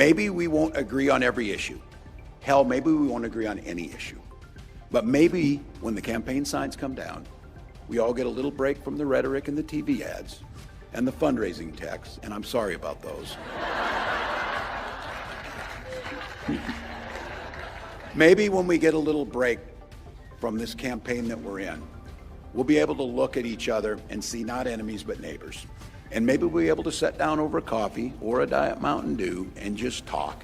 Maybe we won't agree on every issue. Hell, maybe we won't agree on any issue. But maybe when the campaign signs come down, we all get a little break from the rhetoric and the TV ads and the fundraising texts, and I'm sorry about those. Maybe when we get a little break from this campaign that we're in, we'll be able to look at each other and see not enemies but neighbors. And maybe we'll be able to sit down over coffee or a Diet Mountain Dew and just talk.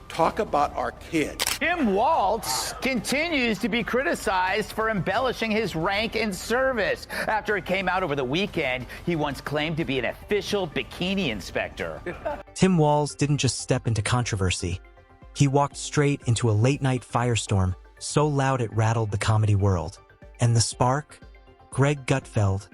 Talk about our kids. Tim Walz continues to be criticized for embellishing his rank and service. After it came out over the weekend, he once claimed to be an official bikini inspector. Tim Walz didn't just step into controversy. He walked straight into a late-night firestorm so loud it rattled the comedy world. And the spark? Greg Gutfeld,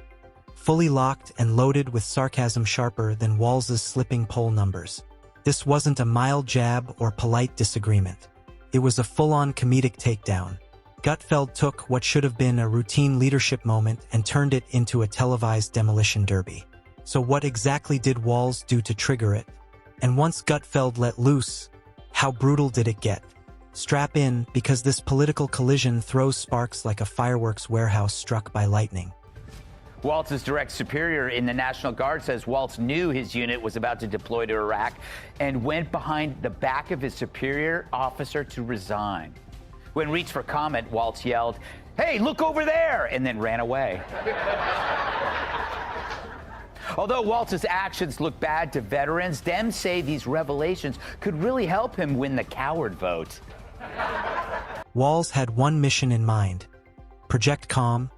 fully locked and loaded with sarcasm sharper than Walz's slipping poll numbers. This wasn't a mild jab or polite disagreement. It was a full-on comedic takedown. Gutfeld took what should have been a routine leadership moment and turned it into a televised demolition derby. So what exactly did Walz do to trigger it? And once Gutfeld let loose, how brutal did it get? Strap in, because this political collision throws sparks like a fireworks warehouse struck by lightning. Walz's direct superior in the National Guard says Walz knew his unit was about to deploy to Iraq and went behind the back of his superior officer to resign. When reached for comment, Walz yelled, "Hey, look over there," and then ran away. Although Walz's actions look bad to veterans, Dems say these revelations could really help him win the coward vote. Walz had one mission in mind: project calm,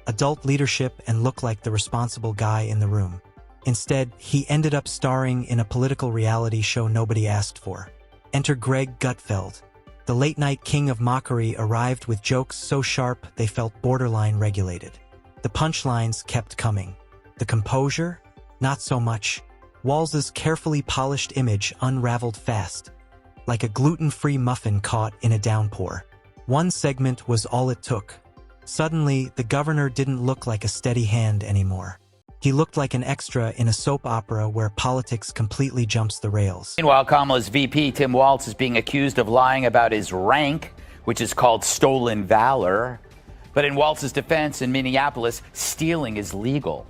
adult leadership, and look like the responsible guy in the room. Instead, he ended up starring in a political reality show nobody asked for. Enter Greg Gutfeld. The late-night king of mockery arrived with jokes so sharp they felt borderline regulated. The punchlines kept coming. The composure? Not so much. Walz's carefully polished image unraveled fast, like a gluten-free muffin caught in a downpour. One segment was all it took. Suddenly, the governor didn't look like a steady hand anymore. He looked like an extra in a soap opera where politics completely jumps the rails. Meanwhile, Kamala's VP, Tim Walz, is being accused of lying about his rank, which is called stolen valor. But in Walz's defense in Minneapolis, stealing is legal.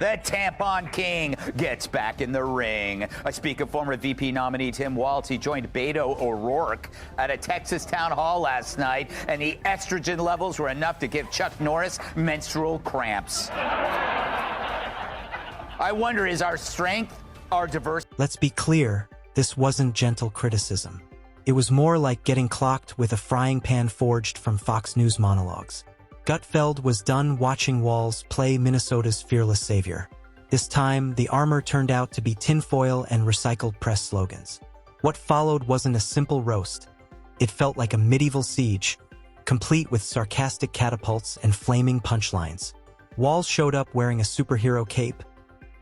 The tampon king gets back in the ring. I speak of former VP nominee Tim Walz. He joined Beto O'Rourke at a Texas town hall last night, and the estrogen levels were enough to give Chuck Norris menstrual cramps. I wonder, is our strength our diversity? Let's be clear, this wasn't gentle criticism. It was more like getting clocked with a frying pan forged from Fox News monologues. Gutfeld was done watching Walz play Minnesota's fearless savior. This time, the armor turned out to be tinfoil and recycled press slogans. What followed wasn't a simple roast. It felt like a medieval siege, complete with sarcastic catapults and flaming punchlines. Walz showed up wearing a superhero cape,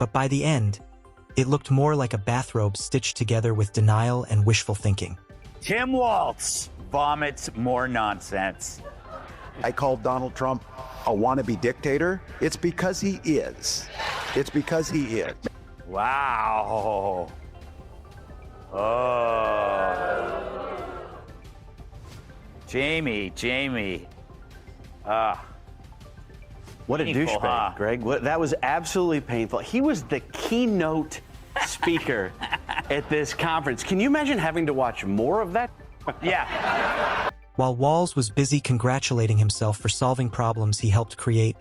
but by the end, it looked more like a bathrobe stitched together with denial and wishful thinking. Tim Walz vomits more nonsense. I called Donald Trump a wannabe dictator. It's because he is. It's because he is. Wow. Oh. Jamie. What a Painful, douchebag, huh? Greg. That was absolutely painful. He was the keynote speaker at this conference. Can you imagine having to watch more of that? Yeah. While Walz was busy congratulating himself for solving problems he helped create,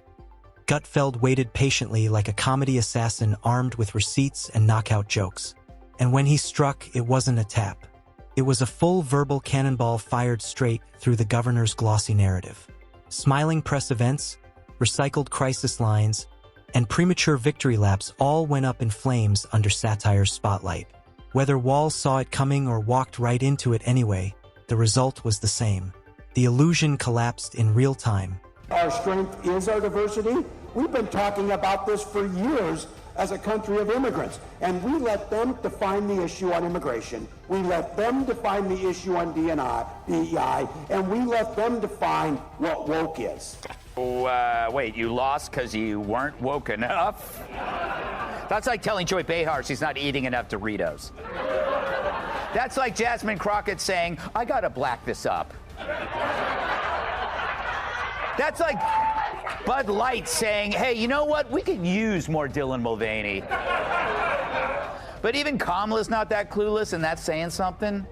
Gutfeld waited patiently like a comedy assassin armed with receipts and knockout jokes. And when he struck, it wasn't a tap. It was a full verbal cannonball fired straight through the governor's glossy narrative. Smiling press events, recycled crisis lines, and premature victory laps all went up in flames under satire's spotlight. Whether Walz saw it coming or walked right into it anyway, the result was the same. The illusion collapsed in real time. Our strength is our diversity. We've been talking about this for years as a country of immigrants, and we let them define the issue on immigration. We let them define the issue on DEI, and we let them define what woke is. Wait, you lost because you weren't woke enough? That's like telling Joy Behar she's not eating enough Doritos. That's like Jasmine Crockett saying, I gotta black this up. That's like Bud Light saying, hey, you know what? We could use more Dylan Mulvaney. But even Kamala's not that clueless, and that's saying something.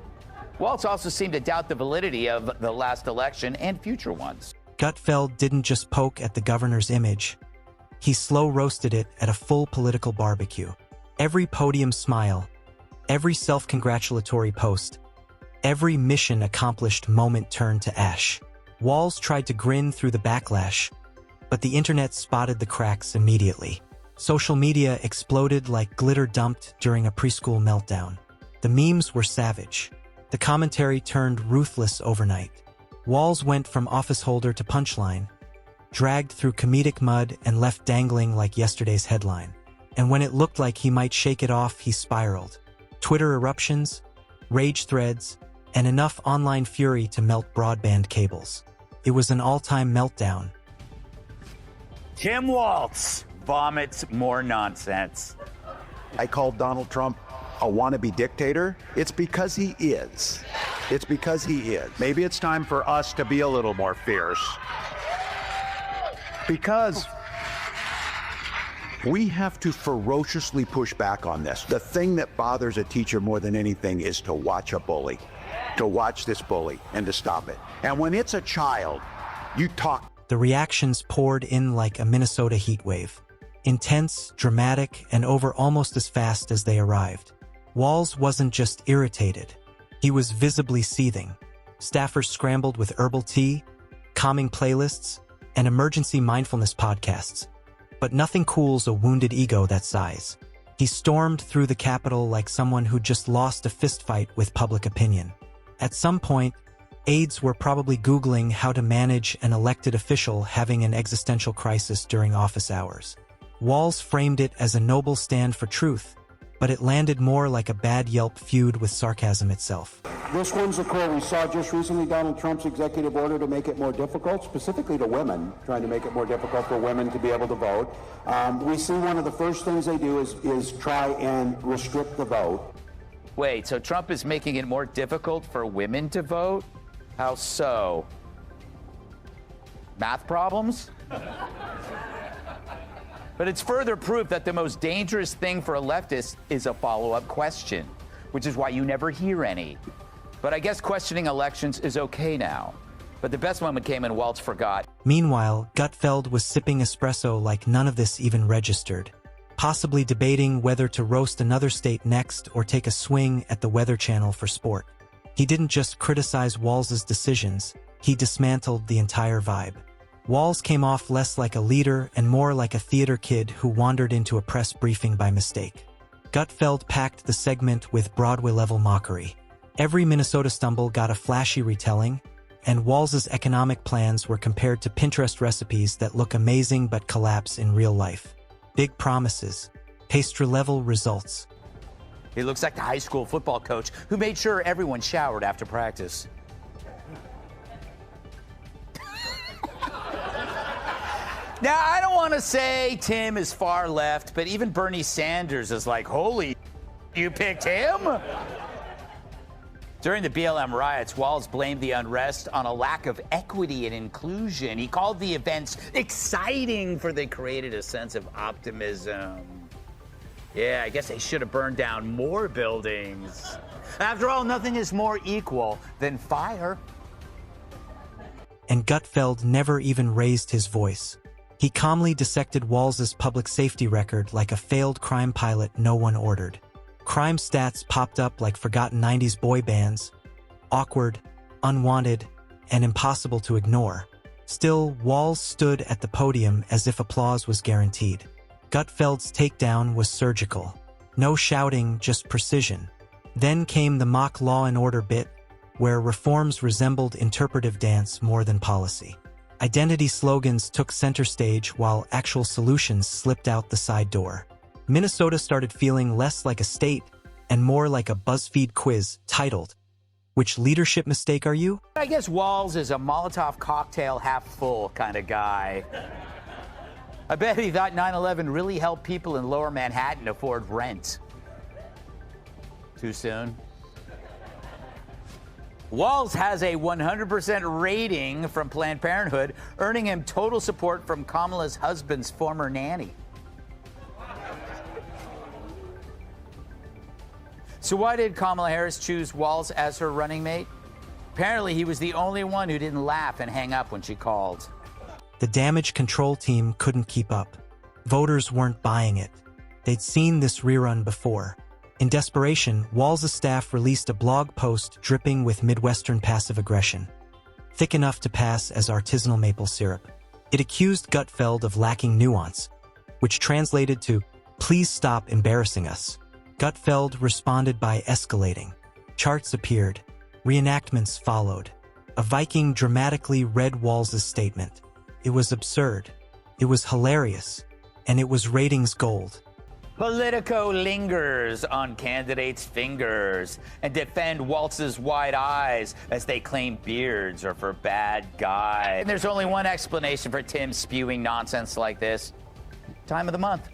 Walz also seemed to doubt the validity of the last election and future ones. Gutfeld didn't just poke at the governor's image. He slow-roasted it at a full political barbecue. Every podium smile, every self-congratulatory post, every mission accomplished moment turned to ash. Walz tried to grin through the backlash, but the internet spotted the cracks immediately. Social media exploded like glitter dumped during a preschool meltdown. The memes were savage. The commentary turned ruthless overnight. Walz went from office holder to punchline, dragged through comedic mud and left dangling like yesterday's headline. And when it looked like he might shake it off, he spiraled. Twitter eruptions, rage threads, and enough online fury to melt broadband cables. It was an all-time meltdown. Tim Walz vomits more nonsense. I called Donald Trump a wannabe dictator. It's because he is. It's because he is. Maybe it's time for us to be a little more fierce. Because we have to ferociously push back on this. The thing that bothers a teacher more than anything is to watch a bully, to watch this bully and to stop it. And when it's a child, you talk. The reactions poured in like a Minnesota heat wave. Intense, dramatic, and over almost as fast as they arrived. Walz wasn't just irritated. He was visibly seething. Staffers scrambled with herbal tea, calming playlists, and emergency mindfulness podcasts. But nothing cools a wounded ego that size. He stormed through the Capitol like someone who just lost a fistfight with public opinion. At some point, aides were probably Googling how to manage an elected official having an existential crisis during office hours. Walz framed it as a noble stand for truth, but it landed more like a bad Yelp feud with sarcasm itself. This one's a core. We saw just recently Donald Trump's executive order to make it more difficult, specifically to women, trying to make it more difficult for women to be able to vote. We see one of the first things they do is try and restrict the vote. Wait, so Trump is making it more difficult for women to vote? How so? Math problems? But it's further proof that the most dangerous thing for a leftist is a follow-up question, which is why you never hear any. But I guess questioning elections is okay now. But the best moment came when Walz forgot. Meanwhile, Gutfeld was sipping espresso like none of this even registered, possibly debating whether to roast another state next or take a swing at the Weather Channel for sport. He didn't just criticize Walz's decisions, he dismantled the entire vibe. Walz came off less like a leader and more like a theater kid who wandered into a press briefing by mistake. Gutfeld packed the segment with Broadway-level mockery. Every Minnesota stumble got a flashy retelling, and Walz's economic plans were compared to Pinterest recipes that look amazing but collapse in real life. Big promises, pastry-level results. He looks like the high school football coach who made sure everyone showered after practice. Now, I don't want to say Tim is far left, but even Bernie Sanders is like, holy, you picked him? During the BLM riots, Walz blamed the unrest on a lack of equity and inclusion. He called the events exciting for they created a sense of optimism. Yeah, I guess they should have burned down more buildings. After all, nothing is more equal than fire. And Gutfeld never even raised his voice. He calmly dissected Walz's public safety record like a failed crime pilot no one ordered. Crime stats popped up like forgotten 90s boy bands, awkward, unwanted, and impossible to ignore. Still, Walz stood at the podium as if applause was guaranteed. Gutfeld's takedown was surgical. No shouting, just precision. Then came the mock Law and Order bit, where reforms resembled interpretive dance more than policy. Identity slogans took center stage while actual solutions slipped out the side door. Minnesota started feeling less like a state and more like a BuzzFeed quiz titled, "Which leadership mistake are you?" I guess Walz is a Molotov cocktail half full kind of guy. I bet he thought 9/11 really helped people in lower Manhattan afford rent. Too soon? Walz has a 100% rating from Planned Parenthood, earning him total support from Kamala's husband's former nanny. So why did Kamala Harris choose Walz as her running mate? Apparently, he was the only one who didn't laugh and hang up when she called. The damage control team couldn't keep up. Voters weren't buying it. They'd seen this rerun before. In desperation, Walz's staff released a blog post dripping with Midwestern passive aggression, thick enough to pass as artisanal maple syrup. It accused Gutfeld of lacking nuance, which translated to, "Please stop embarrassing us." Gutfeld responded by escalating. Charts appeared. Reenactments followed. A Viking dramatically read Walz's statement. It was absurd. It was hilarious. And it was ratings gold. Politico lingers on candidates' fingers and defend Walz's wide eyes as they claim beards are for bad guys. And there's only one explanation for Tim spewing nonsense like this. Time of the month.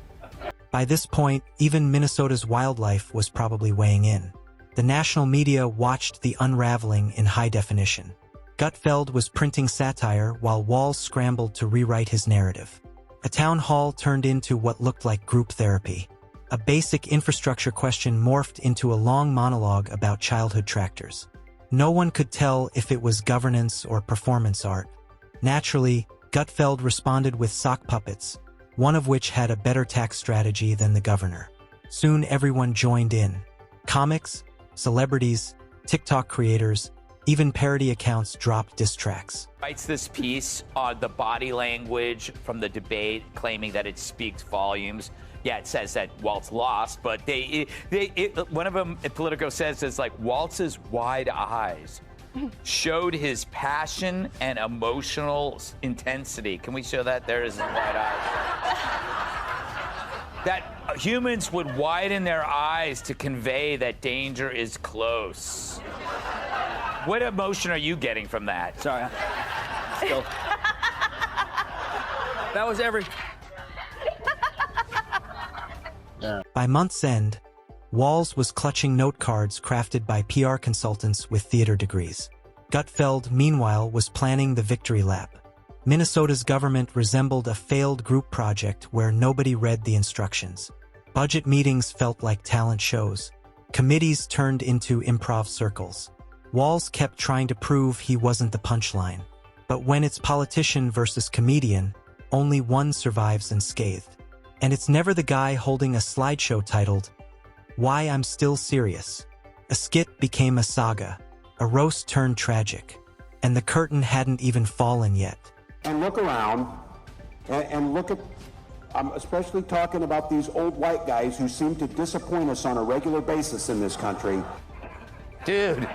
By this point, even Minnesota's wildlife was probably weighing in. The national media watched the unraveling in high definition. Gutfeld was printing satire while Walz scrambled to rewrite his narrative. A town hall turned into what looked like group therapy. A basic infrastructure question morphed into a long monologue about childhood tractors. No one could tell if it was governance or performance art. Naturally, Gutfeld responded with sock puppets, one of which had a better tax strategy than the governor. Soon everyone joined in. Comics, celebrities, TikTok creators, even parody accounts dropped diss tracks. Writes this piece on the body language from the debate, claiming that it speaks volumes. Yeah, it says that Walz lost, but one of them, Politico says, is like Walz's wide eyes showed his passion and emotional intensity. Can we show that? There is his wide eyes. That humans would widen their eyes to convey that danger is close. What emotion are you getting from that? Sorry. Still. That was every... By month's end, Walz was clutching note cards crafted by PR consultants with theater degrees. Gutfeld, meanwhile, was planning the victory lap. Minnesota's government resembled a failed group project where nobody read the instructions. Budget meetings felt like talent shows. Committees turned into improv circles. Walz kept trying to prove he wasn't the punchline. But when it's politician versus comedian, only one survives unscathed. And it's never the guy holding a slideshow titled, "Why I'm Still Serious." A skit became a saga. A roast turned tragic. And the curtain hadn't even fallen yet. And look around and look at, I'm especially talking about these old white guys who seem to disappoint us on a regular basis in this country. Dude.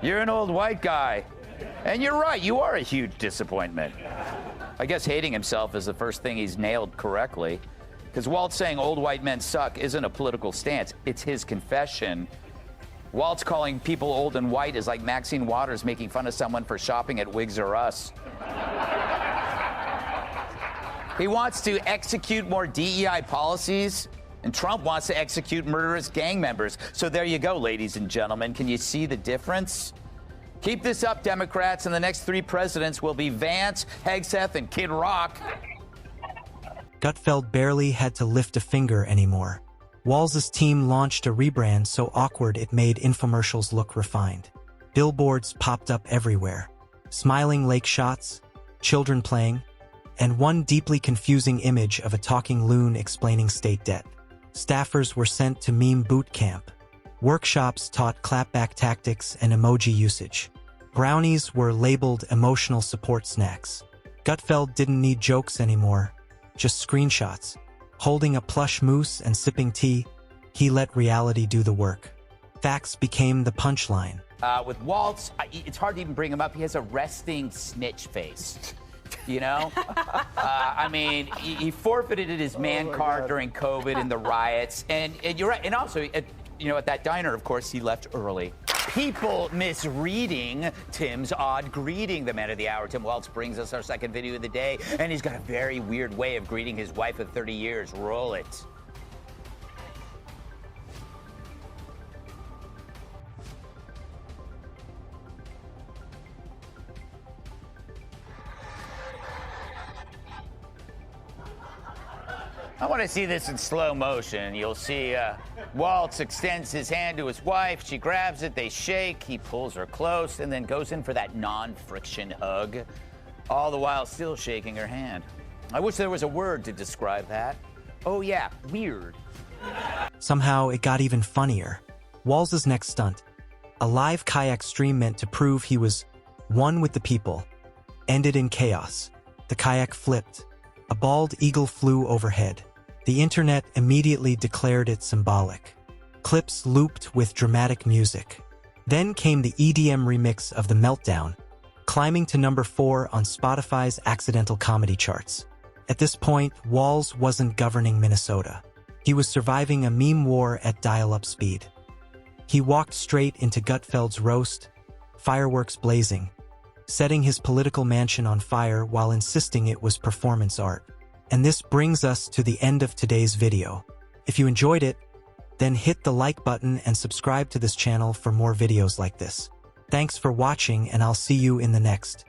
You're an old white guy. And you're right, you are a huge disappointment. I guess hating himself is the first thing he's nailed correctly. Because Walz saying old white men suck isn't a political stance, it's his confession. Walz calling people old and white is like Maxine Waters making fun of someone for shopping at Wigs R Us. He wants to execute more DEI policies, and Trump wants to execute murderous gang members. So there you go, ladies and gentlemen. Can you see the difference? Keep this up, Democrats, and the next 3 presidents will be Vance, Hegseth, and Kid Rock. Gutfeld barely had to lift a finger anymore. Walz's team launched a rebrand so awkward it made infomercials look refined. Billboards popped up everywhere. Smiling lake shots, children playing, and one deeply confusing image of a talking loon explaining state debt. Staffers were sent to meme boot camp. Workshops taught clapback tactics and emoji usage. Brownies were labeled emotional support snacks. Gutfeld didn't need jokes anymore, just screenshots. Holding a plush moose and sipping tea, he let reality do the work. Facts became the punchline. With Walz, it's hard to even bring him up. He has a resting snitch face. You know? I mean, he forfeited his man card during COVID and the riots. And you're right. And also, at that diner, of course, he left early. people misreading Tim's odd greeting. The man of the hour, Tim Walz, brings us our second video of the day, and he's got a very weird way of greeting his wife of 30 years. Roll it. I want to see this in slow motion. You'll see Waltz extends his hand to his wife. She grabs it. They shake. He pulls her close and then goes in for that non-friction hug, all the while still shaking her hand. I wish there was a word to describe that. Oh, yeah, weird. Somehow, it got even funnier. Walz's next stunt, a live kayak stream meant to prove he was one with the people, ended in chaos. The kayak flipped. A bald eagle flew overhead. The internet immediately declared it symbolic. Clips looped with dramatic music. Then came the EDM remix of the Meltdown, climbing to number 4 on Spotify's accidental comedy charts. At this point, Walz wasn't governing Minnesota. He was surviving a meme war at dial-up speed. He walked straight into Gutfeld's roast, fireworks blazing, setting his political mansion on fire while insisting it was performance art. And this brings us to the end of today's video. If you enjoyed it, then hit the like button and subscribe to this channel for more videos like this. Thanks for watching, and I'll see you in the next.